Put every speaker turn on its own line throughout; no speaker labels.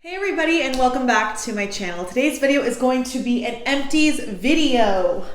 Hey everybody, and welcome back to my channel. Today's video is going to be an empties video.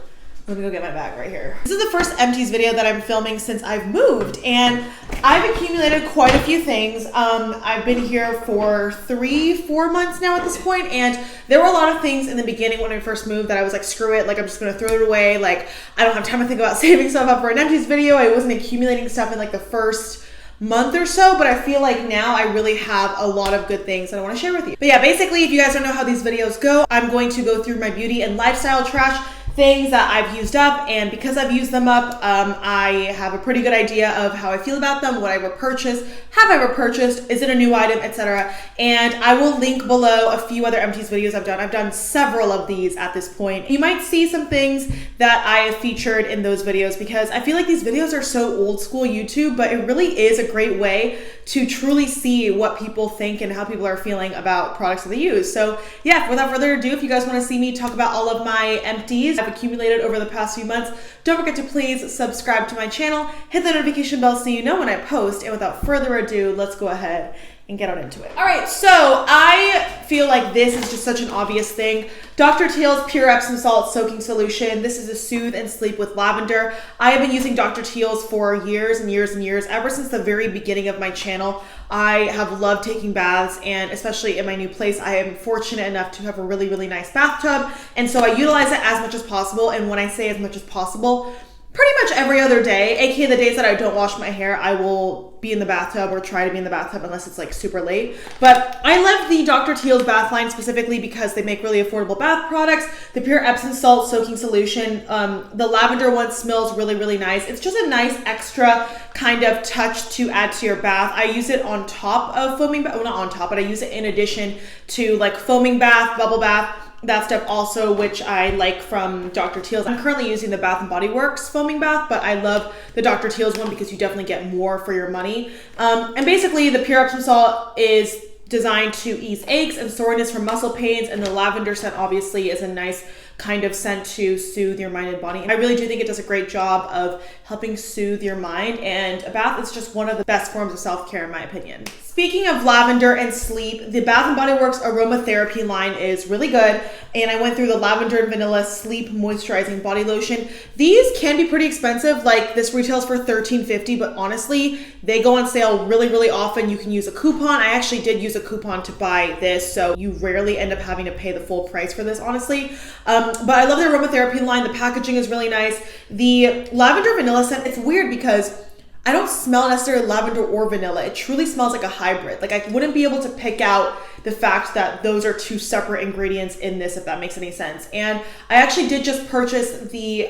Let me go get my bag right here. This is the first empties video that I'm filming since I've moved, and I've accumulated quite a few things. I've been here for 3-4 months now at this point, and there were a lot of things in the beginning when I first moved that I was like, screw it, like I'm just gonna throw it away. Like I don't have time to think about saving stuff up for an empties video. I wasn't accumulating stuff in like the first month or so, but I feel like now I really have a lot of good things that I want to share with you. But yeah, basically, if you guys don't know how these videos go, I'm going to go through my beauty and lifestyle trash, things that I've used up, and because I've used them up, I have a pretty good idea of how I feel about them, what I repurchased, have I repurchased, is it a new item, etc. And I will link below a few other empties videos I've done. I've done several of these at this point. You might see some things that I have featured in those videos because I feel like these videos are so old school YouTube, but it really is a great way to truly see what people think and how people are feeling about products that they use. So yeah, without further ado, if you guys want to see me talk about all of my empties I've accumulated over the past few months, don't forget to please subscribe to my channel, hit the notification bell so you know when I post, and without further ado, let's go ahead and get on into it. All right, so I feel like this is just such an obvious thing. Dr. Teal's Pure Epsom Salt Soaking Solution. This is a Soothe and Sleep with Lavender. I have been using Dr. Teal's for years and years and years. Ever since the very beginning of my channel, I have loved taking baths, and especially in my new place, I am fortunate enough to have a really, really nice bathtub. And so I utilize it as much as possible. And when I say as much as possible, pretty much every other day, aka the days that I don't wash my hair, I will be in the bathtub or try to be in the bathtub unless it's like super late. But I love the Dr. Teal's bath line specifically because they make really affordable bath products. The Pure Epsom Salt Soaking Solution, the lavender one smells really, really nice. It's just a nice extra kind of touch to add to your bath. I use it on top of foaming bath, well not on top, but I use it in addition to like foaming bath, bubble bath, that stuff also, which I like from Dr. Teal's. I'm currently using the Bath & Body Works foaming bath, but I love the Dr. Teal's one because you definitely get more for your money. And basically the Pure Epsom Salt is designed to ease aches and soreness from muscle pains, and the lavender scent obviously is a nice kind of scent to soothe your mind and body. I really do think it does a great job of helping soothe your mind, and a bath is just one of the best forms of self-care in my opinion. Speaking of lavender and sleep, the Bath & Body Works Aromatherapy line is really good, and I went through the Lavender and Vanilla Sleep Moisturizing Body Lotion. These can be pretty expensive, like this retails for $13.50, but honestly, they go on sale really, really often. You can use a coupon. I actually did use a coupon to buy this, so you rarely end up having to pay the full price for this, honestly. But I love the aromatherapy line. The packaging is really nice. The lavender vanilla scent, it's weird because I don't smell necessarily lavender or vanilla. It truly smells like a hybrid. Like I wouldn't be able to pick out the fact that those are two separate ingredients in this, if that makes any sense. And I actually did just purchase the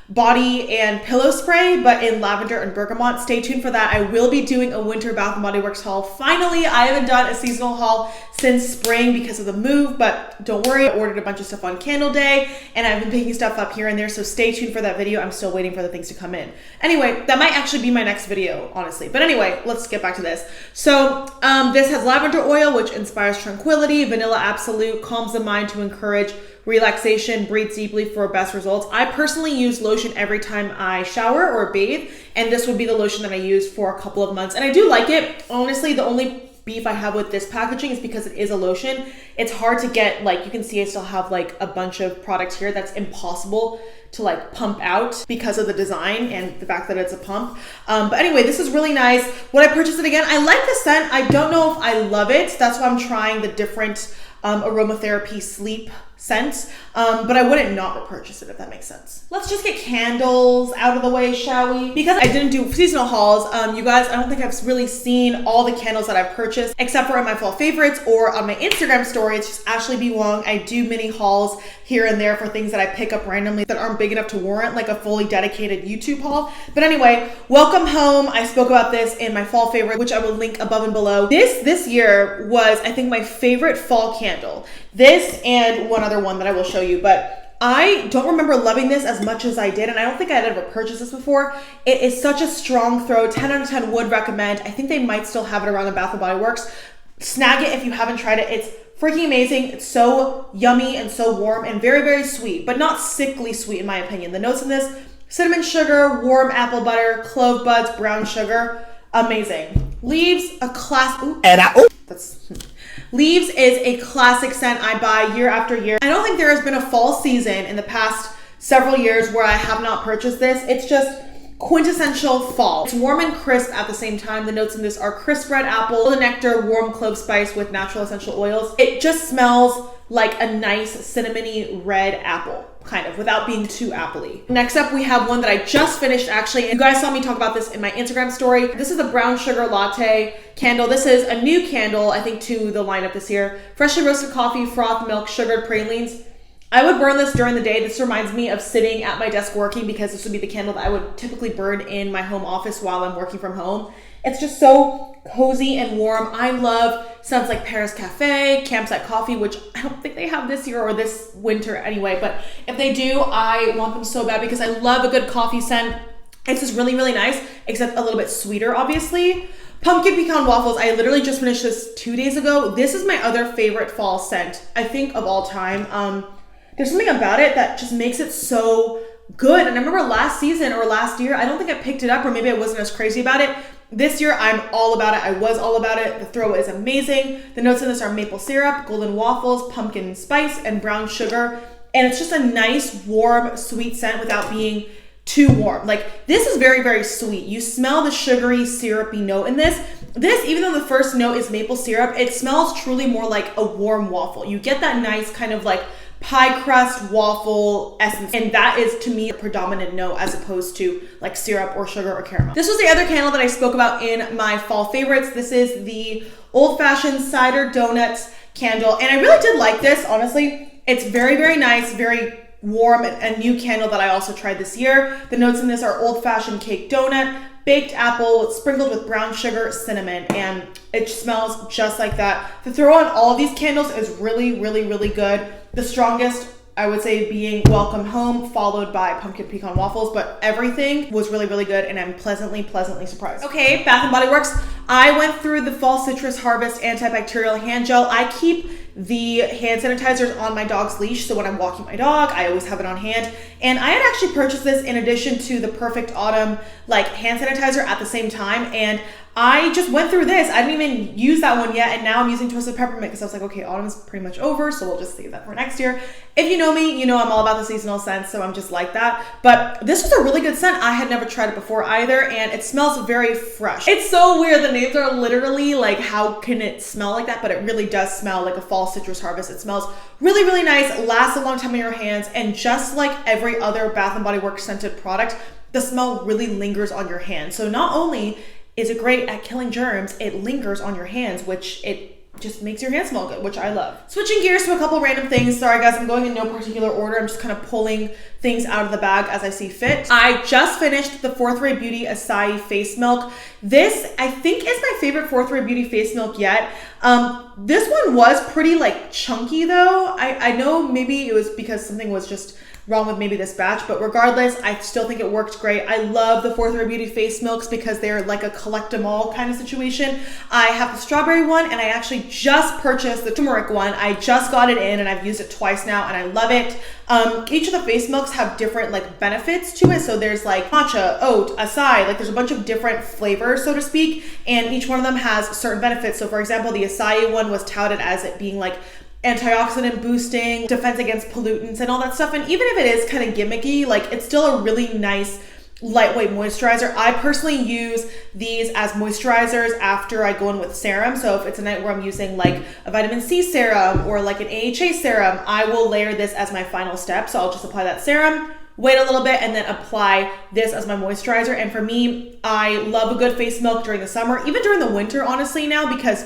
body and pillow spray, but in lavender and bergamot. Stay tuned for that. I will be doing a winter Bath & Body Works haul. Finally, I haven't done a seasonal haul since spring because of the move, but don't worry, I ordered a bunch of stuff on Candle Day, and I've been picking stuff up here and there, so stay tuned for that video. I'm still waiting for the things to come in. Anyway, that might actually be my next video, honestly. But anyway, let's get back to this. So this has lavender oil, which inspires tranquility. Vanilla Absolute calms the mind to encourage relaxation. Breathe deeply for best results. I personally use lotion every time I shower or bathe, and this would be the lotion that I used for a couple of months, and I do like it. Honestly, the only beef I have with this packaging is because it is a lotion. It's hard to get, like you can see I still have like a bunch of products here that's impossible to like pump out because of the design and the fact that it's a pump. But anyway, this is really nice. Would I purchase it again? I like the scent. I don't know if I love it. That's why I'm trying the different aromatherapy sleep scent, but I wouldn't not repurchase it, if that makes sense. Let's just get candles out of the way, shall we? Because I didn't do seasonal hauls, you guys, I don't think I've really seen all the candles that I've purchased, except for in my fall favorites or on my Instagram story. It's just Ashley B. Wong. I do mini hauls here and there for things that I pick up randomly that aren't big enough to warrant like a fully dedicated YouTube haul. But anyway, welcome home. I spoke about this in my fall favorite, which I will link above and below. This year was, I think, my favorite fall candle. This and one other one that I will show you, but I don't remember loving this as much as I did, and I don't think I had ever purchased this before. It is such a strong throw. 10 out of 10 would recommend. I think they might still have it around the Bath & Body Works. Snag it if you haven't tried it. It's freaking amazing. It's so yummy and so warm and very, very sweet, but not sickly sweet in my opinion. The notes in this, cinnamon sugar, warm apple butter, clove buds, brown sugar. Amazing. Leaves a class... Ooh, that's... Leaves is a classic scent I buy year after year. I don't think there has been a fall season in the past several years where I have not purchased this. It's just quintessential fall. It's warm and crisp at the same time. The notes in this are crisp red apple, the nectar, warm clove spice with natural essential oils. It just smells like a nice cinnamony red apple, kind of, without being too appley. Next up, we have one that I just finished actually, and you guys saw me talk about this in my Instagram story. This is the brown sugar latte candle. This is a new candle, I think, to the lineup this year. Freshly roasted coffee, froth milk, sugared pralines. I would burn this during the day. This reminds me of sitting at my desk working, because this would be the candle that I would typically burn in my home office while I'm working from home. It's just so cozy and warm. I love scents like Paris Cafe, Campsite Coffee, which I don't think they have this year or this winter anyway, but if they do, I want them so bad because I love a good coffee scent. It's just really, really nice, except a little bit sweeter, obviously. Pumpkin Pecan Waffles, I literally just finished this 2 days ago. This is my other favorite fall scent, I think, of all time. There's something about it that just makes it so good. And I remember last season or last year, I don't think I picked it up, or maybe I wasn't as crazy about it. This year, I'm all about it. I was all about it. The throw is amazing. The notes in this are maple syrup, golden waffles, pumpkin spice, and brown sugar. And it's just a nice, warm, sweet scent without being too warm. Like, this is very, very sweet. You smell the sugary, syrupy note in this. This, even though the first note is maple syrup, it smells truly more like a warm waffle. You get that nice kind of like pie crust waffle essence, and that is to me a predominant note as opposed to like syrup or sugar or caramel. This was the other candle that I spoke about in my fall favorites. This is the Old Fashioned Cider Donuts candle, and I really did like this, honestly. It's very, very nice, very warm, and a new candle that I also tried this year. The notes in this are Old Fashioned Cake Donut, baked apple sprinkled with brown sugar, cinnamon, and it smells just like that. The throw on all of these candles is really, really, really good. The strongest, I would say, being Welcome Home, followed by Pumpkin Pecan Waffles, but everything was really, really good, and I'm pleasantly surprised. Okay, Bath & Body Works. I went through the Fall Citrus Harvest Antibacterial Hand Gel. I keep the hand sanitizers on my dog's leash, so when I'm walking my dog, I always have it on hand. And I had actually purchased this in addition to the Perfect Autumn like hand sanitizer at the same time, and I just went through this. I didn't even use that one yet, and now I'm using Twisted Peppermint because I was like, okay, autumn's pretty much over, so we'll just save that for next year. If you know me, you know I'm all about the seasonal scents, so I'm just like that. But this was a really good scent. I had never tried it before either, and it smells very fresh. It's so weird. The names are literally like, how can it smell like that? But it really does smell like a Fall Citrus Harvest. It smells really, really nice, lasts a long time in your hands, and just like every other Bath & Body Works scented product, the smell really lingers on your hands. So not only is it great at killing germs, it lingers on your hands, which it just makes your hands smell good, which I love. Switching gears to a couple random things. Sorry guys, I'm going in no particular order. I'm just kind of pulling things out of the bag as I see fit. I just finished the Fourth Ray Beauty Acai Face Milk. This, I think, is my favorite Fourth Ray Beauty face milk yet. This one was pretty like chunky though. I know maybe it was because something was just wrong with maybe this batch, but regardless, I still think it worked great. I love the Fourth Ray Beauty face milks because they're like a collect them all kind of situation. I have the strawberry one, and I actually just purchased the turmeric one. I just got it in, and I've used it twice now, and I love it. Each of the face milks have different like benefits to it. So there's like matcha, oat, acai, like there's a bunch of different flavors, so to speak, and each one of them has certain benefits. So for example, the acai one was touted as it being like antioxidant boosting, defense against pollutants and all that stuff. And even if it is kind of gimmicky, like it's still a really nice lightweight moisturizer. I personally use these as moisturizers after I go in with serum. So if it's a night where I'm using like a vitamin C serum or like an AHA serum, I will layer this as my final step. So I'll just apply that serum, wait a little bit, and then apply this as my moisturizer. And for me, I love a good face milk during the summer, even during the winter, honestly now, because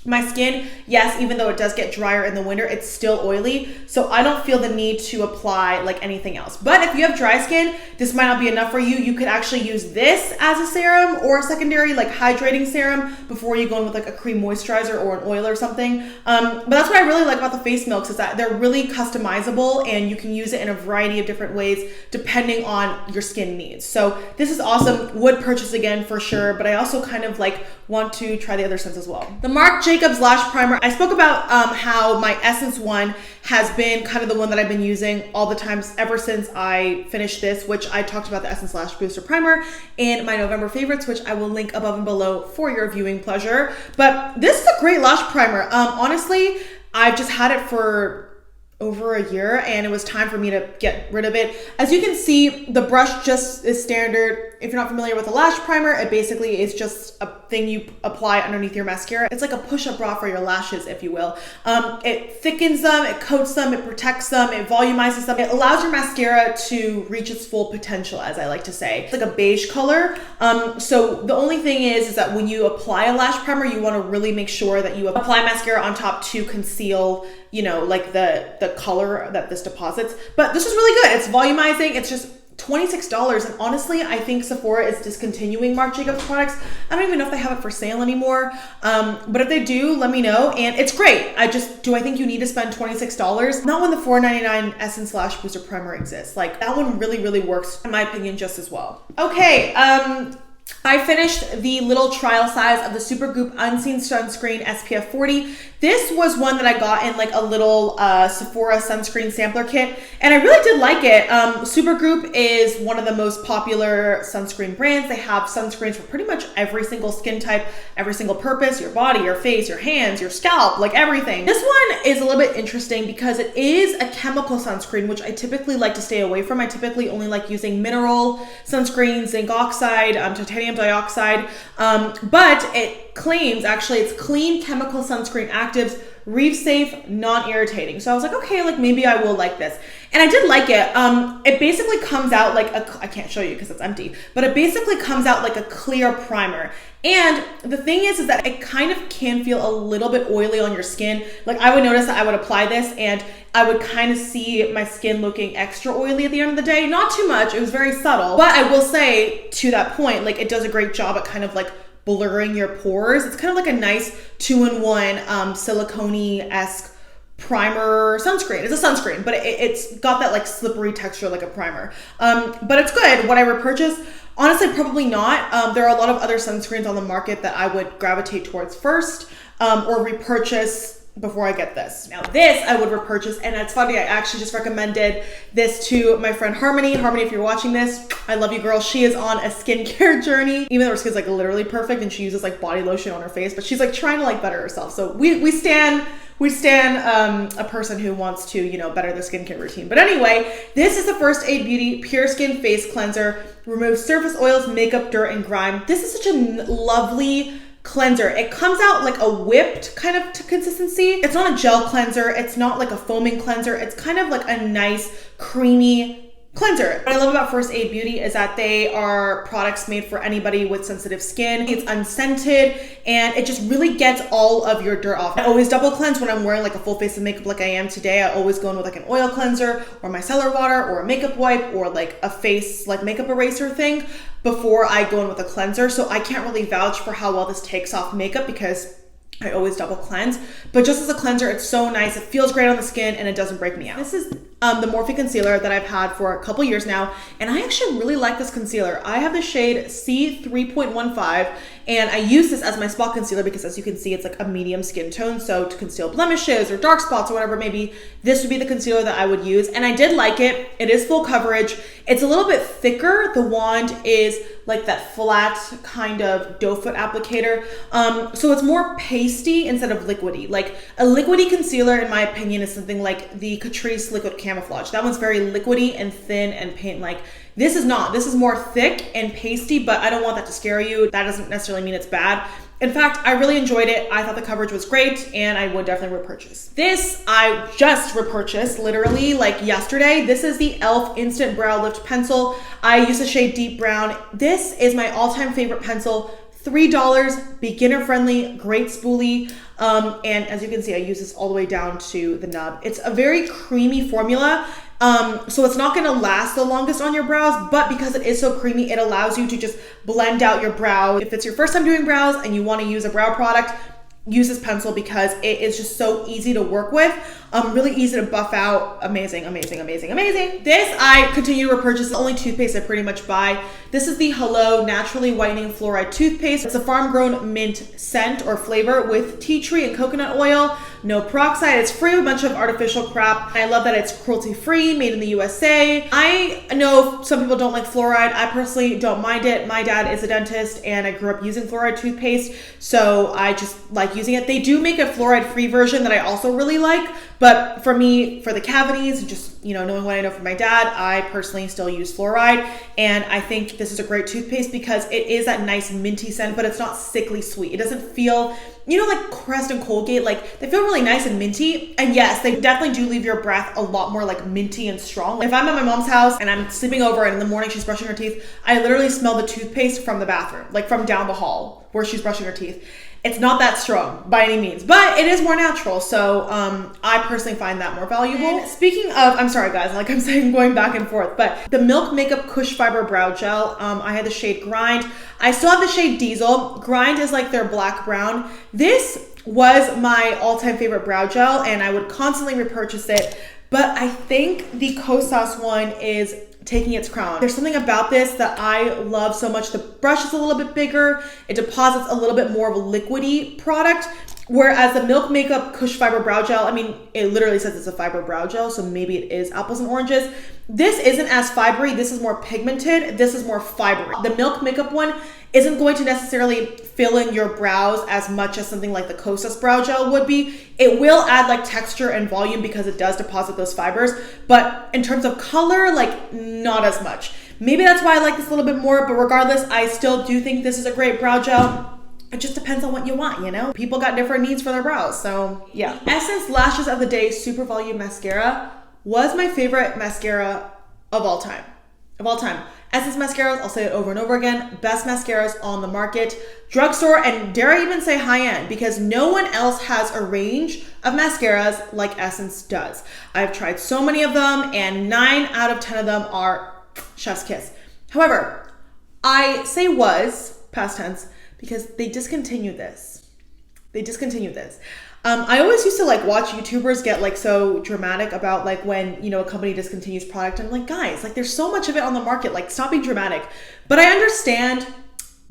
my skin, yes, even though it does get drier in the winter, it's still oily. So I don't feel the need to apply like anything else. But if you have dry skin, this might not be enough for you. You could actually use this as a serum or a secondary like hydrating serum before you go in with like a cream moisturizer or an oil or something. But that's what I really like about the face milks, is that they're really customizable and you can use it in a variety of different ways depending on your skin needs. So this is awesome. Would purchase again for sure, but I also kind of like want to try the other scents as well. The Marc Jacobs Lash Primer. I spoke about how my Essence one has been kind of the one that I've been using all the times ever since I finished this, which I talked about the Essence Lash Booster Primer in my November favorites, which I will link above and below for your viewing pleasure. But this is a great lash primer. Honestly, I've just had it for over a year and it was time for me to get rid of it. As you can see, the brush just is standard. If you're not familiar with a lash primer, it basically is just a thing you apply underneath your mascara. It's like a push-up bra for your lashes, if you will. It thickens them, it coats them, it protects them, it volumizes them. It allows your mascara to reach its full potential, as I like to say. It's like a beige color. So the only thing is that when you apply a lash primer, you want to really make sure that you apply mascara on top to conceal, you know, like the color that this deposits. But this is really good. It's volumizing. It's just $26. And honestly, I think Sephora is discontinuing Marc Jacobs products. I don't even know if they have it for sale anymore. But if they do, let me know. And it's great. I think you need to spend $26? Not when the $4.99 Essence Lash Booster Primer exists. Like, that one really, really works, in my opinion, just as well. Okay, I finished the little trial size of the Supergoop Unseen Sunscreen SPF 40. This was one that I got in like a little Sephora sunscreen sampler kit, and I really did like it. Supergoop is one of the most popular sunscreen brands. They have sunscreens for pretty much every single skin type, every single purpose, your body, your face, your hands, your scalp, like everything. This one is a little bit interesting because it is a chemical sunscreen, which I typically like to stay away from. I typically only like using mineral sunscreens, zinc oxide, titanium dioxide, but it claims actually it's clean chemical sunscreen actives, reef safe, non-irritating. So I was like, okay, like maybe I will like this. And I did like it. It basically comes out like I can't show you because it's empty, but it basically comes out like a clear primer. And the thing is that it kind of can feel a little bit oily on your skin. Like I would notice that I would apply this and I would kind of see my skin looking extra oily at the end of the day. Not too much, it was very subtle. But I will say, to that point, like it does a great job at kind of like blurring your pores. It's kind of like a nice 2-in-1 silicone-esque primer sunscreen. It's a sunscreen, but it's got that like slippery texture like a primer. But it's good. Would I repurchase? Honestly, probably not. There are a lot of other sunscreens on the market that I would gravitate towards first or repurchase before I get this. Now this I would repurchase, and it's funny, I actually just recommended this to my friend Harmony. Harmony, if you're watching this, I love you, girl. She is on a skincare journey, even though her skin's like literally perfect and she uses like body lotion on her face, but she's like trying to like better herself. So we stand a person who wants to, you know, better their skincare routine. But anyway, this is the First Aid Beauty Pure Skin Face Cleanser. Removes surface oils, makeup, dirt, and grime. This is such a lovely cleanser. It comes out like a whipped kind of consistency. It's not a gel cleanser. It's not like a foaming cleanser. It's kind of like a nice creamy cleanser. What I love about First Aid Beauty is that they are products made for anybody with sensitive skin. It's unscented and it just really gets all of your dirt off. I always double cleanse when I'm wearing like a full face of makeup like I am today. I always go in with like an oil cleanser or micellar water or a makeup wipe or like a face like makeup eraser thing before I go in with a cleanser. So I can't really vouch for how well this takes off makeup because I always double cleanse, but just as a cleanser, it's so nice. It feels great on the skin and it doesn't break me out. This is the Morphe Concealer that I've had for a couple years now, and I actually really like this concealer. I have the shade C3.15, and I use this as my spot concealer because, as you can see, it's like a medium skin tone, so to conceal blemishes or dark spots or whatever, maybe this would be the concealer that I would use, and I did like it. It is full coverage. It's a little bit thicker. The wand is like that flat kind of doe foot applicator, so it's more pasty instead of liquidy. Like a liquidy concealer, in my opinion, is something like the Catrice Liquid Camouflage. That one's very liquidy and thin and paint-like. This is not. This is more thick and pasty, but I don't want that to scare you. That doesn't necessarily mean it's bad. In fact, I really enjoyed it. I thought the coverage was great and I would definitely repurchase. This I just repurchased literally like yesterday. This is the e.l.f. Instant Brow Lift Pencil. I use the shade Deep Brown. This is my all-time favorite pencil. $3, beginner friendly, great spoolie. And as you can see, I use this all the way down to the nub. It's a very creamy formula. So it's not gonna last the longest on your brows, but because it is so creamy, it allows you to just blend out your brow. If it's your first time doing brows and you wanna use a brow product, use this pencil because it is just so easy to work with. Really easy to buff out. Amazing, amazing, amazing, amazing. This I continue to repurchase. The only toothpaste I pretty much buy This is the Hello Naturally Whitening Fluoride Toothpaste. It's a farm-grown mint scent or flavor with tea tree and coconut oil. No peroxide. It's free of a bunch of artificial crap. I love that it's cruelty-free, made in the USA. I know some people don't like fluoride. I personally don't mind it. My dad is a dentist and I grew up using fluoride toothpaste, so I just like using it. They do make a fluoride-free version that I also really like, but for me, for the cavities, just, you know, knowing what I know from my dad, I personally still use fluoride, and I think this is a great toothpaste because it is that nice minty scent, but it's not sickly sweet. It doesn't feel, you know, like Crest and Colgate, like they feel really nice and minty. And yes, they definitely do leave your breath a lot more like minty and strong. If I'm at my mom's house and I'm sleeping over and in the morning she's brushing her teeth, I literally smell the toothpaste from the bathroom, like from down the hall where she's brushing her teeth. It's not that strong by any means, but it is more natural. So I personally find that more valuable. And speaking of, I'm sorry guys, like I'm saying, going back and forth, but the Milk Makeup Kush Fiber Brow Gel, I had the shade Grind. I still have the shade Diesel. Grind is like their black brown. This was my all-time favorite brow gel and I would constantly repurchase it, but I think the Kosas one is taking its crown. There's something about this that I love so much. The brush is a little bit bigger. It deposits a little bit more of a liquidy product. Whereas the Milk Makeup Kush Fiber Brow Gel, I mean, it literally says it's a fiber brow gel, so maybe it is apples and oranges. This isn't as fibery. This is more pigmented. This is more fibery. The Milk Makeup one isn't going to necessarily fill in your brows as much as something like the Kosas Brow Gel would be. It will add like texture and volume because it does deposit those fibers, but in terms of color, like not as much. Maybe that's why I like this a little bit more, but regardless, I still do think this is a great brow gel. It just depends on what you want, you know? People got different needs for their brows, so yeah. Essence Lashes of the Day Super Volume Mascara was my favorite mascara of all time. Essence mascaras, I'll say it over and over again, best mascaras on the market. Drugstore, and dare I even say high-end, because no one else has a range of mascaras like Essence does. I've tried so many of them, and 9 out of 10 of them are chef's kiss. However, I say was, past tense, because they discontinued this. I always used to like watch YouTubers get like so dramatic about like when, you know, a company discontinues product. And I'm like, guys, like there's so much of it on the market, like stop being dramatic. But I understand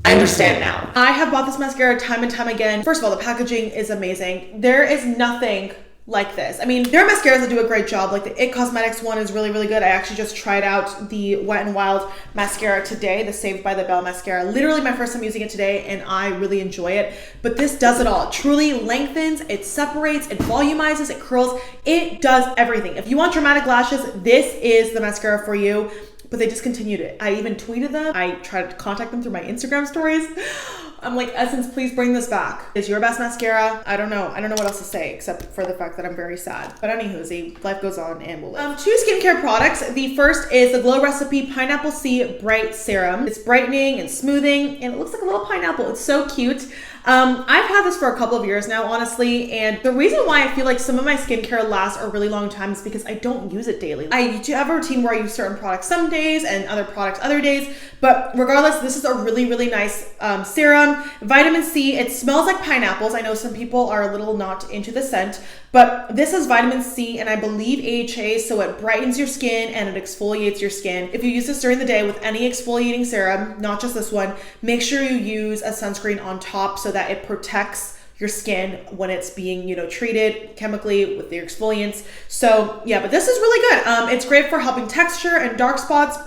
now. I have bought this mascara time and time again. First of all, the packaging is amazing. There is nothing like this. I mean, there are mascaras that do a great job. Like the It Cosmetics one is really, really good. I actually just tried out the Wet n Wild mascara today, the Saved by the Bell mascara. Literally my first time using it today, and I really enjoy it. But this does it all. It truly lengthens, it separates, it volumizes, it curls. It does everything. If you want dramatic lashes, this is the mascara for you. But they discontinued it. I even tweeted them. I tried to contact them through my Instagram stories. I'm like, Essence, please bring this back. It's your best mascara. I don't know what else to say except for the fact that I'm very sad. But anywho, life goes on and we'll live. 2 skincare products. The first is the Glow Recipe Pineapple C Bright Serum. It's brightening and smoothing, and it looks like a little pineapple. It's so cute. I've had this for a couple of years now, honestly, and the reason why I feel like some of my skincare lasts a really long time is because I don't use it daily. I do have a routine where I use certain products some days and other products other days, but regardless, this is a really, really nice serum. Vitamin C, it smells like pineapples. I know some people are a little not into the scent, but this is vitamin C and I believe AHA, so it brightens your skin and it exfoliates your skin. If you use this during the day with any exfoliating serum, not just this one, make sure you use a sunscreen on top so that it protects your skin when it's being, you know, treated chemically with the exfoliants. So yeah, but this is really good. It's great for helping texture and dark spots.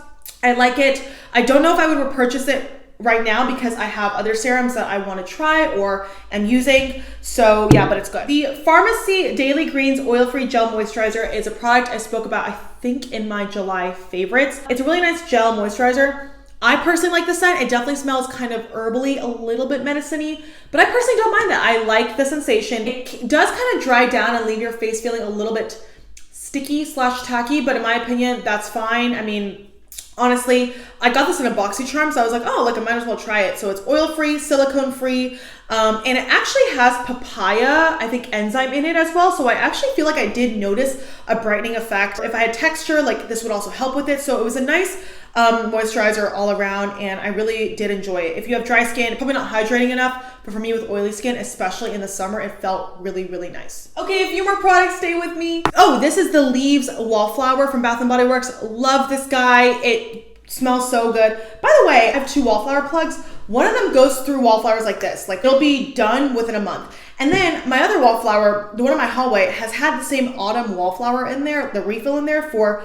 I like it. I don't know if I would repurchase it right now because I have other serums that I want to try or am using. So yeah, but it's good. The Pharmacy Daily Greens Oil-Free Gel Moisturizer is a product I spoke about, I think, in my July favorites. It's a really nice gel moisturizer. I personally like the scent. It definitely smells kind of herbally, a little bit medicine-y, but I personally don't mind that. I like the sensation. It does kind of dry down and leave your face feeling a little bit sticky / tacky, but in my opinion, that's fine. I mean, honestly, I got this in a BoxyCharm, so I was like, oh, like I might as well try it. So it's oil-free, silicone-free, and it actually has papaya, I think, enzyme in it as well. So I actually feel like I did notice a brightening effect. If I had texture, like this would also help with it. So it was a nice moisturizer all around, and I really did enjoy it. If you have dry skin, probably not hydrating enough, but for me with oily skin, especially in the summer, it felt really, really nice. Okay, a few more products, stay with me. Oh, this is the Leaves Wallflower from Bath & Body Works. Love this guy. It Smells so good. By the way, I have 2 wallflower plugs. One of them goes through wallflowers like this. Like it'll be done within a month. And then my other wallflower, the one in my hallway, has had the same autumn wallflower in there, the refill in there for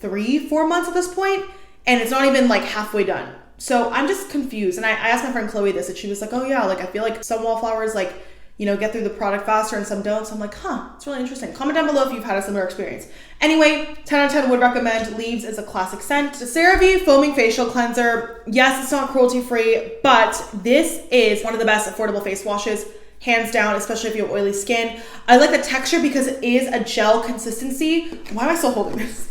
3-4 months at this point, and it's not even like halfway done. So I'm just confused. And I asked my friend Chloe this, and she was like, oh yeah, like I feel like some wallflowers like, you know, get through the product faster and some don't. So I'm like, huh, it's really interesting. Comment down below if you've had a similar experience. Anyway, 10 out of 10 would recommend. Leaves is a classic scent. The CeraVe Foaming Facial Cleanser. Yes, it's not cruelty free, but this is one of the best affordable face washes. Hands down, especially if you have oily skin. I like the texture because it is a gel consistency. Why am I still holding this?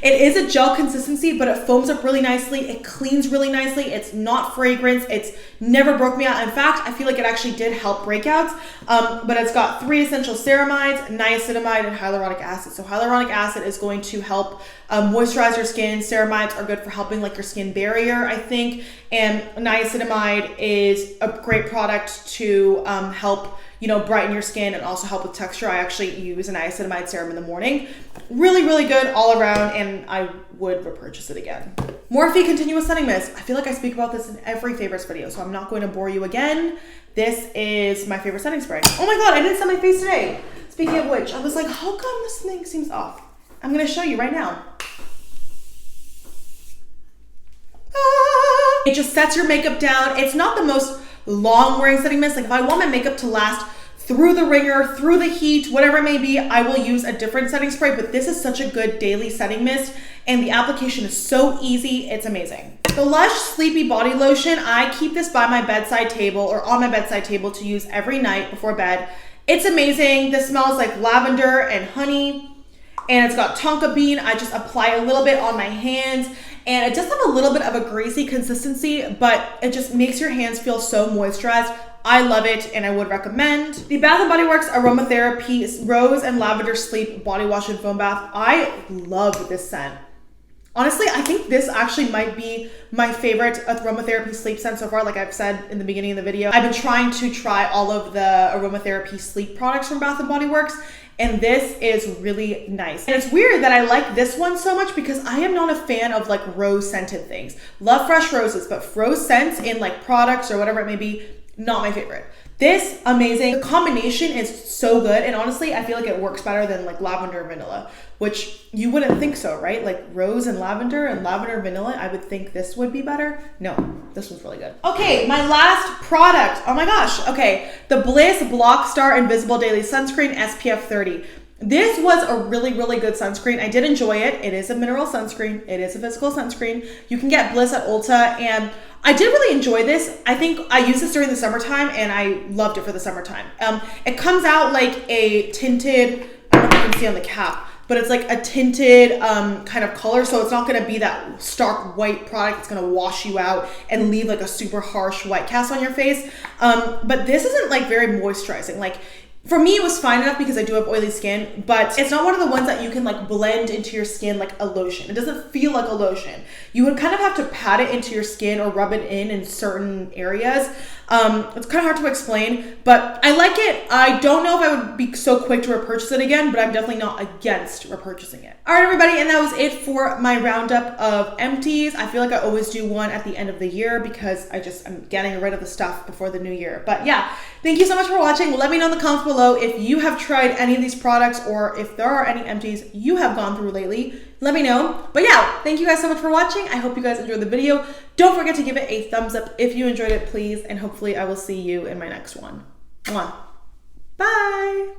It is a gel consistency, but it foams up really nicely. It cleans really nicely. It's not fragrance. It's never broke me out. In fact, I feel like it actually did help breakouts. But it's got 3 essential ceramides, niacinamide, and hyaluronic acid. So hyaluronic acid is going to help moisturize your skin. Ceramides are good for helping like your skin barrier, I think. And niacinamide is a great product to help, you know, brighten your skin and also help with texture. I actually use a niacinamide serum in the morning. Really, really good all around, and I would repurchase it again. Morphe Continuous Setting Mist. I feel like I speak about this in every favorites video, so I'm not going to bore you again. This is my favorite setting spray. Oh my God, I didn't set my face today. Speaking of which, I was like, how come this thing seems off? I'm gonna show you right now. It just sets your makeup down. It's not the most long wearing setting mist. Like if I want my makeup to last through the ringer, through the heat, whatever it may be, I will use a different setting spray, but this is such a good daily setting mist and the application is so easy, it's amazing. The Lush Sleepy Body Lotion, I keep this by my bedside table or on my bedside table to use every night before bed. It's amazing. This smells like lavender and honey, and it's got tonka bean. I just apply a little bit on my hands, and it does have a little bit of a greasy consistency, but it just makes your hands feel so moisturized. I love it, and I would recommend. The Bath & Body Works Aromatherapy Rose and Lavender Sleep Body Wash and Foam Bath. I love this scent. Honestly, I think this actually might be my favorite aromatherapy sleep scent so far. Like I've said in the beginning of the video, I've been trying to try all of the aromatherapy sleep products from Bath & Body Works, and this is really nice. And it's weird that I like this one so much because I am not a fan of like rose scented things. Love fresh roses, but rose scents in like products or whatever it may be, not my favorite. This, amazing. The combination is so good, and honestly, I feel like it works better than like lavender and vanilla, which you wouldn't think so, right? Like rose and lavender and vanilla, I would think this would be better. No, this one's really good. Okay, my last product. Oh my gosh. Okay, the Bliss Block Star Invisible Daily Sunscreen SPF 30. This was a really, really good sunscreen. I did enjoy it. It is a mineral sunscreen. It is a physical sunscreen. You can get Bliss at Ulta, and I did really enjoy this. I think I used this during the summertime, and I loved it for the summertime. It comes out like a tinted, I don't know if you can see on the cap, but it's like a tinted kind of color, so it's not gonna be that stark white product that's gonna wash you out and leave like a super harsh white cast on your face. But this isn't like very moisturizing. Like for me, it was fine enough because I do have oily skin, but it's not one of the ones that you can like blend into your skin like a lotion. It doesn't feel like a lotion. You would kind of have to pat it into your skin or rub it in certain areas. It's kind of hard to explain, but I like it. I don't know if I would be so quick to repurchase it again, but I'm definitely not against repurchasing it. All right, everybody, and that was it for my roundup of empties. I feel like I always do one at the end of the year because I'm getting rid of the stuff before the new year. But yeah, thank you so much for watching. Let me know in the comments below if you have tried any of these products or if there are any empties you have gone through lately. Let me know. But yeah, thank you guys so much for watching. I hope you guys enjoyed the video. Don't forget to give it a thumbs up if you enjoyed it, please. And hopefully I will see you in my next one. Mwah. Bye.